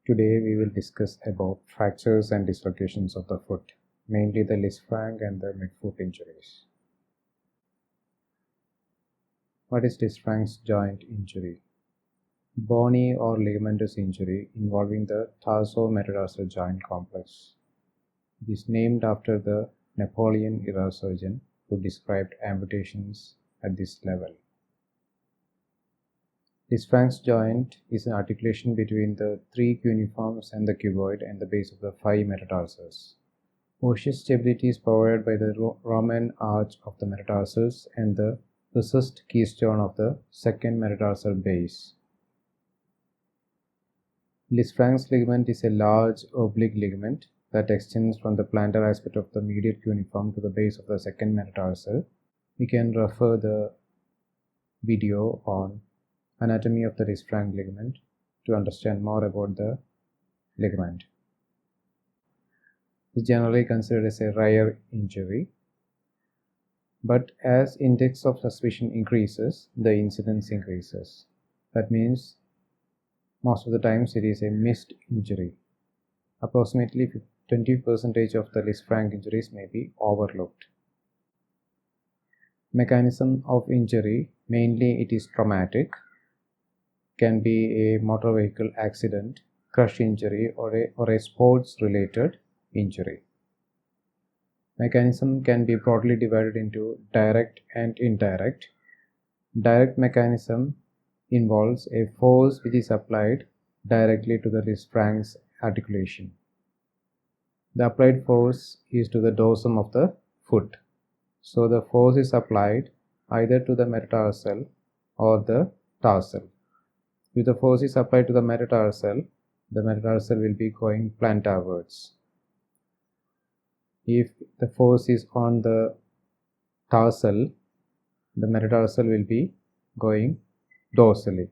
Today we will discuss about fractures and dislocations of the foot, mainly the Lisfranc and the midfoot injuries. What is Lisfranc's joint injury? Bony or ligamentous injury involving the tarso-metatarsal joint complex. It is named after the Napoleon era surgeon who described amputations at this level. Lisfranc's joint is an articulation between the three cuneiforms and the cuboid and the base of the five metatarsals. Osseous stability is provided by the Roman arch of the metatarsals and the recessed keystone of the second metatarsal base. Lisfranc's ligament is a large oblique ligament that extends from the plantar aspect of the medial cuneiform to the base of the second metatarsal. We can refer the video on anatomy of the Lisfranc ligament to understand more about the ligament. It is generally considered as a rare injury, but as index of suspicion increases, the incidence increases. That means most of the times it is a missed injury. Approximately 20% of the Lisfranc injuries may be overlooked. Mechanism of injury, mainly it is traumatic, can be a motor vehicle accident, crush injury, or a sports related injury. Mechanism can be broadly divided into direct and indirect. Direct mechanism involves a force which is applied directly to the Lisfranc's articulation. The applied force is to the dorsum of the foot. So the force is applied either to the metatarsal or the tarsal. If the force is applied to the metatarsal will be going plantarwards. If the force is on the tarsal, the metatarsal will be going dorsally.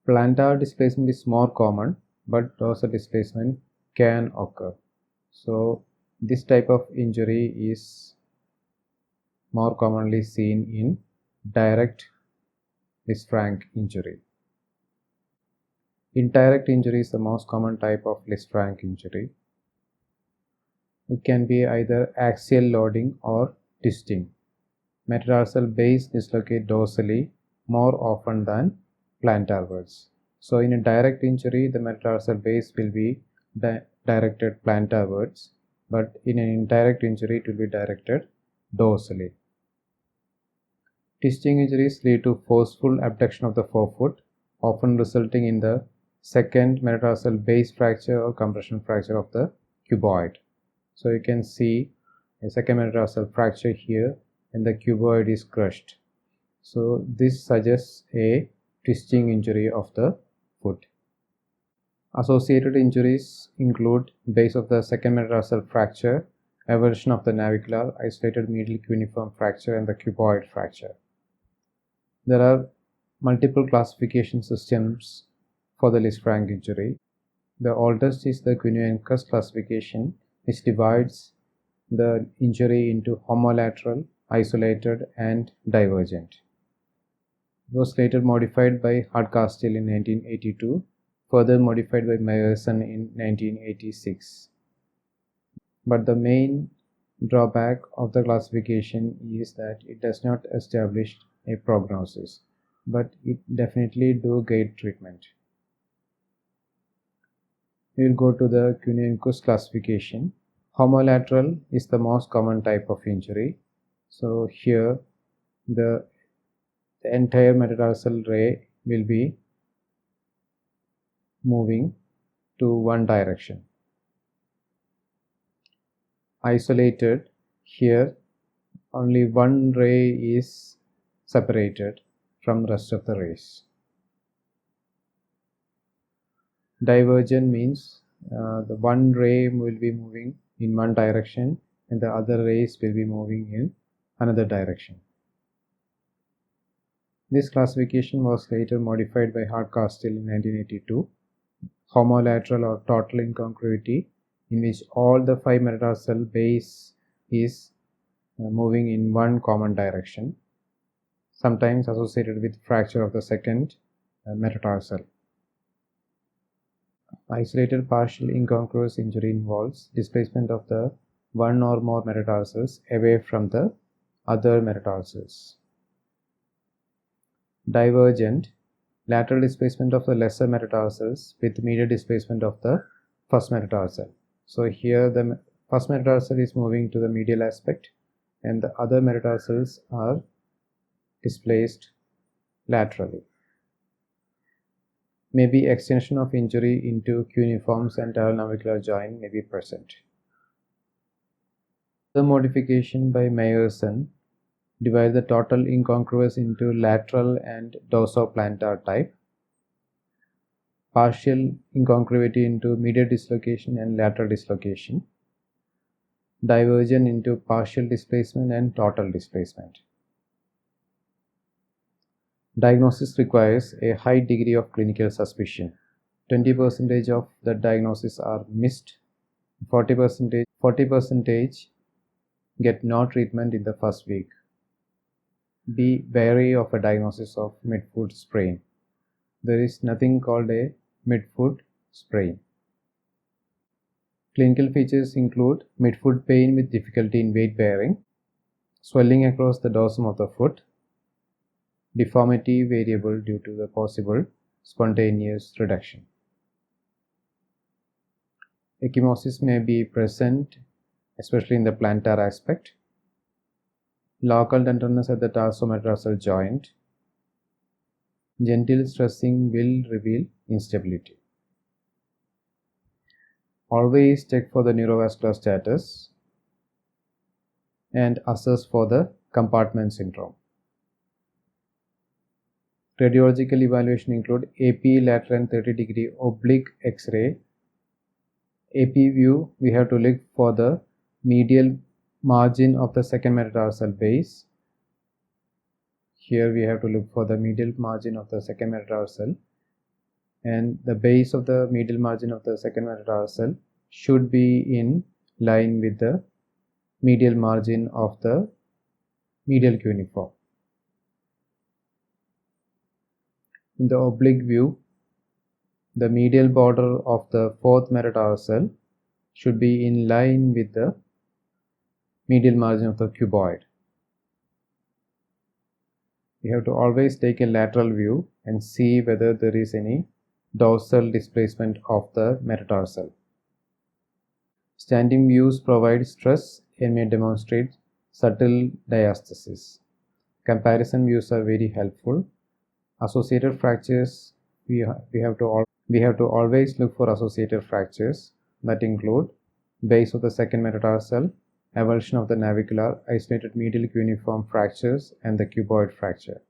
Plantar displacement is more common, but dorsal displacement can occur. So this type of injury is more commonly seen in direct Lisfranc injury. Indirect injury is the most common type of Lisfranc injury. It can be either axial loading or twisting. Metatarsal base dislocate dorsally more often than plantarwards. So in a direct injury, the metatarsal base will be directed plantarwards, but in an indirect injury, it will be directed dorsally. Twisting injuries lead to forceful abduction of the forefoot, often resulting in the second metatarsal base fracture or compression fracture of the cuboid. So you can see a second metatarsal fracture here and the cuboid is crushed. So this suggests a twisting injury of the foot. Associated injuries include base of the second metatarsal fracture, eversion of the navicular, isolated medial cuneiform fracture, and the cuboid fracture. There are multiple classification systems for the Lisfranc injury. The oldest is the Quinion-Incus classification, which divides the injury into homolateral, isolated, and divergent. It was later modified by Hardcastle in 1982, further modified by Meyerson in 1986. But the main drawback of the classification is that it does not establish a prognosis, but it definitely do guide treatment. We will go to the Quinion-Incus classification. Homolateral is the most common type of injury. So here the entire metatarsal ray will be moving to one direction. Isolated, here only one ray is separated from the rest of the rays. Divergent means the one ray will be moving in one direction and the other rays will be moving in another direction. This classification was later modified by Hardcastle in 1982. Homolateral or total incongruity, in which all the five metatarsal base is moving in one common direction, sometimes associated with fracture of the second metatarsal. Isolated partial incongruous injury involves displacement of the one or more metatarsals away from the other metatarsals. Divergent, lateral displacement of the lesser metatarsals with medial displacement of the first metatarsal. So here the first metatarsal is moving to the medial aspect and the other metatarsals are displaced laterally. Maybe extension of injury into cuneiforms and talonavicular joint may be present. The modification by Meyerson divide the total incongruous into lateral and dorsoplantar type, partial incongruity into medial dislocation and lateral dislocation, divergent into partial displacement and total displacement. Diagnosis requires a high degree of clinical suspicion. 20% of the diagnoses are missed. 40% get no treatment in the first week. Be wary of a diagnosis of midfoot sprain. There is nothing called a midfoot sprain. Clinical features include midfoot pain with difficulty in weight bearing, swelling across the dorsum of the foot, deformity variable due to the possible spontaneous reduction. Ecchymosis may be present, especially in the plantar aspect. Local tenderness at the tarsometatarsal joint. Gentle stressing will reveal instability. Always check for the neurovascular status and assess for the compartment syndrome. Radiological evaluation include AP lateral 30-degree oblique X-ray. AP view, we have to look for the medial margin of the second metatarsal base. Here we have to look for the medial margin of the second metatarsal, and the base of the medial margin of the second metatarsal should be in line with the medial margin of the medial cuneiform. In the oblique view, the medial border of the fourth metatarsal should be in line with the medial margin of the cuboid. We have to always take a lateral view and see whether there is any dorsal displacement of the metatarsal. Standing views provide stress and may demonstrate subtle diastasis. Comparison views are very helpful. Associated fractures, we have to always look for associated fractures that include base of the second metatarsal, avulsion of the navicular, isolated medial cuneiform fractures, and the cuboid fracture.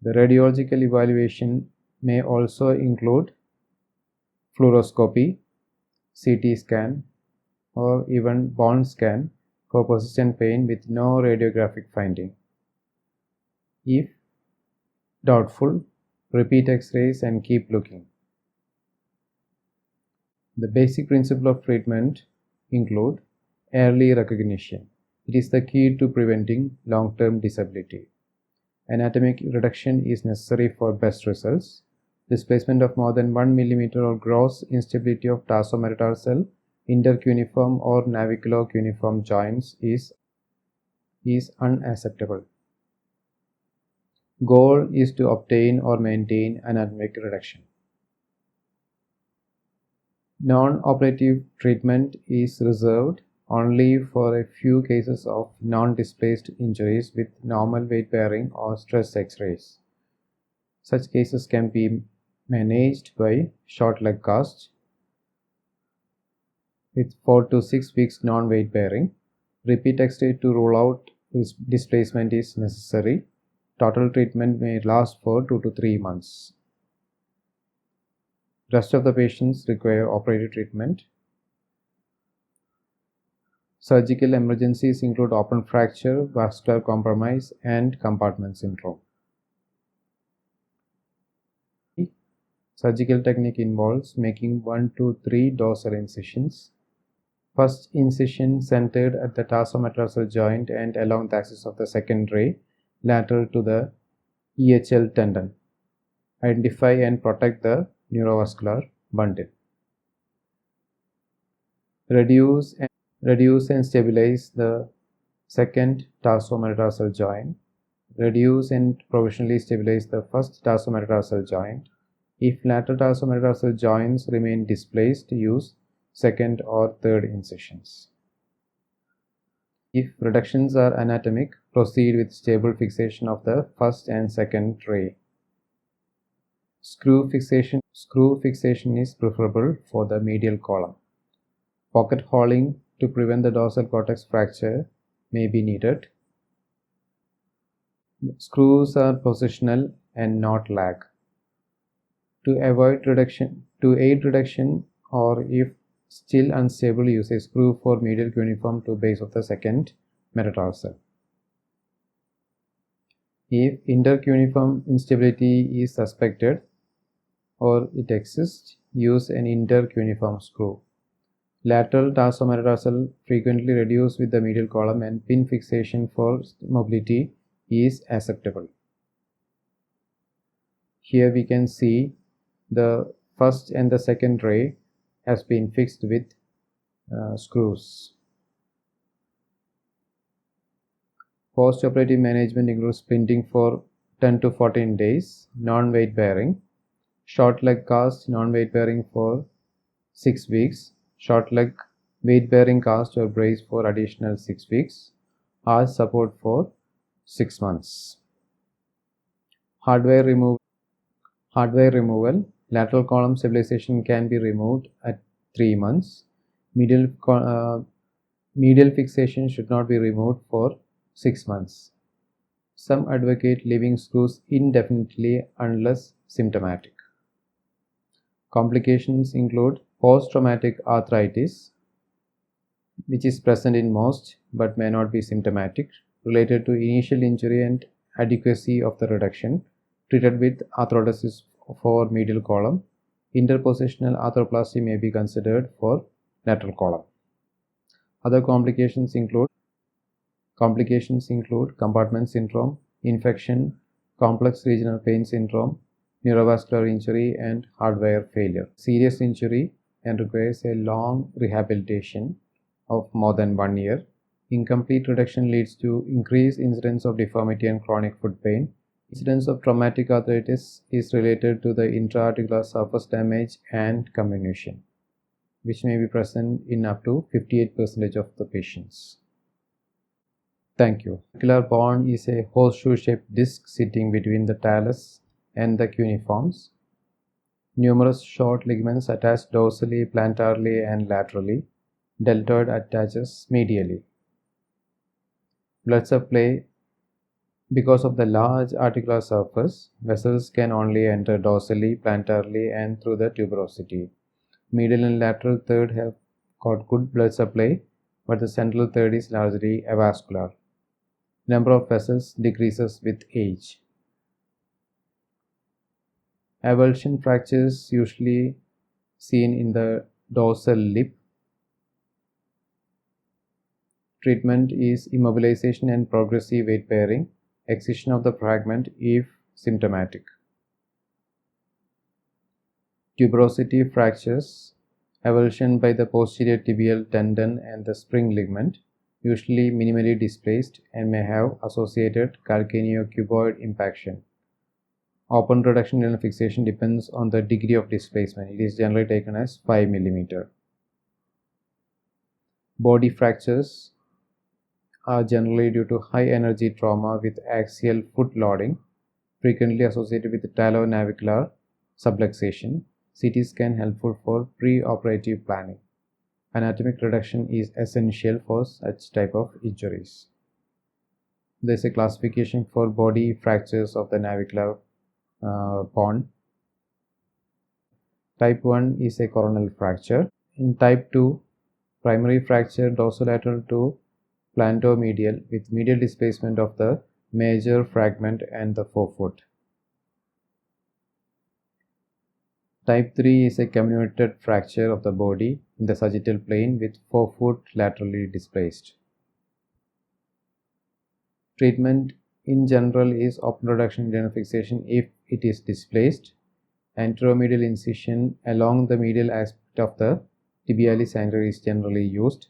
The radiological evaluation may also include fluoroscopy, CT scan, or even bone scan for persistent pain with no radiographic finding. If doubtful, repeat X-rays and keep looking. The basic principle of treatment include early recognition. It is the key to preventing long-term disability. Anatomic reduction is necessary for best results. Displacement of more than 1 mm or gross instability of tarsometatarsal, intercuneiform or navicular-cuneiform joints is unacceptable. Goal is to obtain or maintain anatomic reduction. Non-operative treatment is reserved only for a few cases of non-displaced injuries with normal weight bearing or stress X-rays. Such cases can be managed by short leg cast with 4 to 6 weeks non-weight bearing. Repeat X-ray to rule out displacement is necessary. Total treatment may last for 2 to 3 months. Rest of the patients require operative treatment. Surgical emergencies include open fracture, vascular compromise, and compartment syndrome. Surgical technique involves making 1 to 3 dorsal incisions. First incision centered at the tarsometatarsal joint and along the axis of the second ray, lateral to the EHL tendon. Identify and protect the neurovascular bundle. Reduce and stabilize the second tarsometatarsal joint. Reduce and provisionally stabilize the first tarsometatarsal joint. If lateral tarsometatarsal joints remain displaced, use second or third incisions. If reductions are anatomic, proceed with stable fixation of the first and second ray. Screw fixation is preferable for the medial column. Pocket hauling to prevent the dorsal cortex fracture may be needed. Screws are positional and not lag. To aid reduction, or if still unstable, use a screw for medial cuneiform to base of the second metatarsal. If intercuneiform instability is suspected or it exists, use an intercuneiform screw. Lateral tarsometatarsal frequently reduced with the medial column and pin fixation for mobility is acceptable. Here we can see the first and the second ray has been fixed with screws. Post-operative management includes splinting for 10 to 14 days, non-weight bearing, short leg cast, non-weight bearing for 6 weeks, short leg weight bearing cast or brace for additional 6 weeks, arch support for 6 months. Hardware removal. Lateral column stabilization can be removed at 3 months. Medial fixation should not be removed for 6 months. Some advocate leaving screws indefinitely unless symptomatic. Complications include post-traumatic arthritis, which is present in most but may not be symptomatic, related to initial injury and adequacy of the reduction, treated with arthrodesis for medial column. Interpositional arthroplasty may be considered for lateral column. Other complications include compartment syndrome, infection, complex regional pain syndrome, neurovascular injury, and hardware failure. Serious injury and requires a long rehabilitation of more than 1 year. Incomplete reduction leads to increased incidence of deformity and chronic foot pain. Incidence of traumatic arthritis is related to the intra-articular surface damage and comminution, which may be present in up to 58% of the patients. Thank you. Articular bone is a horseshoe-shaped disc sitting between the talus and the cuneiforms. Numerous short ligaments attach dorsally, plantarly, and laterally. Deltoid attaches medially. Blood supply. Because of the large articular surface, vessels can only enter dorsally, plantarly, and through the tuberosity. Medial and lateral third have got good blood supply, but the central third is largely avascular. Number of vessels decreases with age. Avulsion fractures usually seen in the dorsal lip. Treatment is immobilization and progressive weight bearing, excision of the fragment if symptomatic. Tuberosity fractures, avulsion by the posterior tibial tendon and the spring ligament, usually minimally displaced and may have associated calcaneocuboid impaction. Open reduction and fixation depends on the degree of displacement. It is generally taken as 5 mm. Body fractures are generally due to high energy trauma with axial foot loading, frequently associated with talonavicular subluxation. CT scan helpful for pre-operative planning. Anatomic reduction is essential for such type of injuries. There is a classification for body fractures of the navicular bone. Type 1 is a coronal fracture. In type 2, primary fracture dorsolateral to plantomedial with medial displacement of the major fragment and the forefoot. Type 3 is a comminuted fracture of the body in the sagittal plane with forefoot laterally displaced. Treatment in general is open reduction and fixation if it is displaced, Anteromedial incision along the medial aspect of the tibialis anterior is generally used.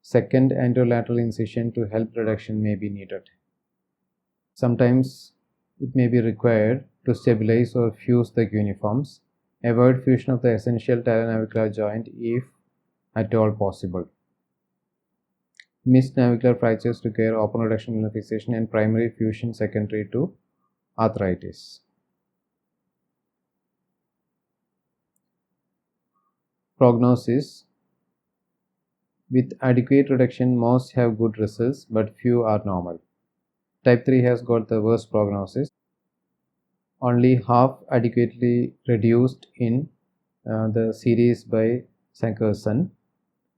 Second anterolateral incision to help reduction may be needed. Sometimes it may be required to stabilize or fuse the cuneiforms. Avoid fusion of the essential talonavicular joint if at all possible. Missed navicular fractures require open reduction and fixation and primary fusion secondary to arthritis. Prognosis. With adequate reduction, most have good results, but few are normal. Type 3 has got the worst prognosis. Only half adequately reduced in the series by Sankerson.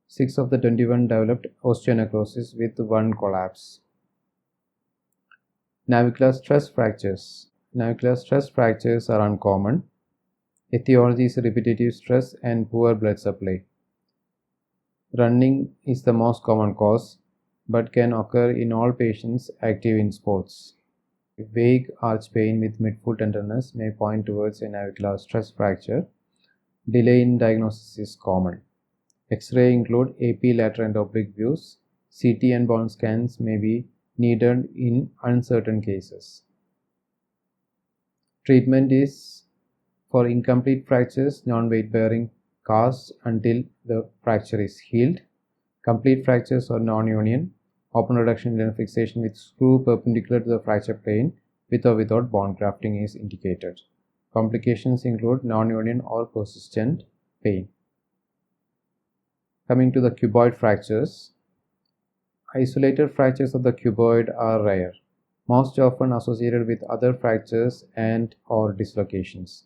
6 of the 21 developed osteonecrosis with 1 collapse. Navicular stress fractures. Navicular stress fractures are uncommon. Etiology is repetitive stress and poor blood supply. Running is the most common cause, but can occur in all patients active in sports. Vague arch pain with midfoot tenderness may point towards a navicular stress fracture. Delay in diagnosis is common. X-ray include AP lateral and oblique views. CT and bone scans may be needed in uncertain cases. Treatment is for incomplete fractures, non-weight bearing cast until the fracture is healed. Complete fractures or non-union, open reduction and fixation with screw perpendicular to the fracture plane with or without bone grafting is indicated. Complications include non-union or persistent pain. Coming to the cuboid fractures, isolated fractures of the cuboid are rare, most often associated with other fractures and or dislocations.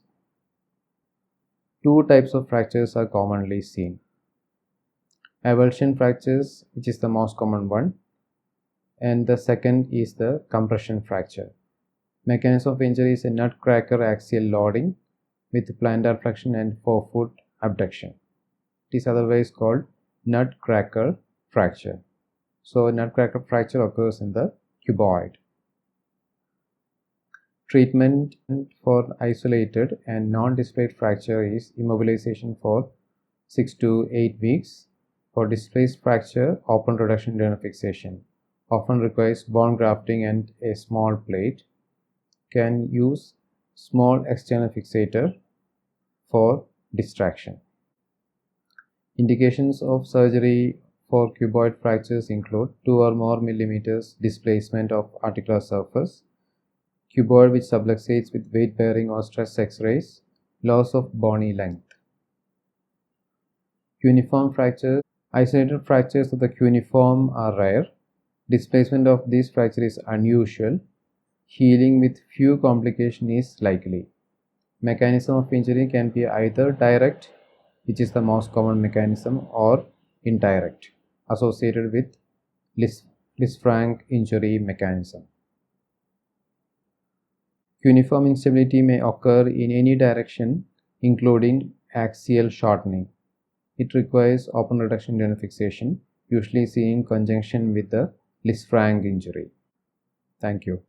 2 types of fractures are commonly seen. Avulsion fractures, which is the most common one, and the second is the compression fracture. Mechanism of injury is a nutcracker axial loading with plantar flexion and forefoot abduction. It is otherwise called nutcracker fracture. So, nutcracker fracture occurs in the cuboid. Treatment for isolated and non-displaced fracture is immobilization for 6 to 8 weeks. For displaced fracture, open reduction and fixation. Often requires bone grafting and a small plate. Can use small external fixator for distraction. Indications of surgery for cuboid fractures include 2 or more millimeters displacement of articular surface, cuboid which subluxates with weight bearing or stress X-rays, loss of bony length. Cuneiform fractures. Isolated fractures of the cuneiform are rare. Displacement of these fractures is unusual. Healing with few complications is likely. Mechanism of injury can be either direct, which is the most common mechanism, or indirect, associated with Lisfranc injury mechanism. Cuneiform instability may occur in any direction, including axial shortening. It requires open reduction and fixation, usually seen in conjunction with the Lisfranc injury. Thank you.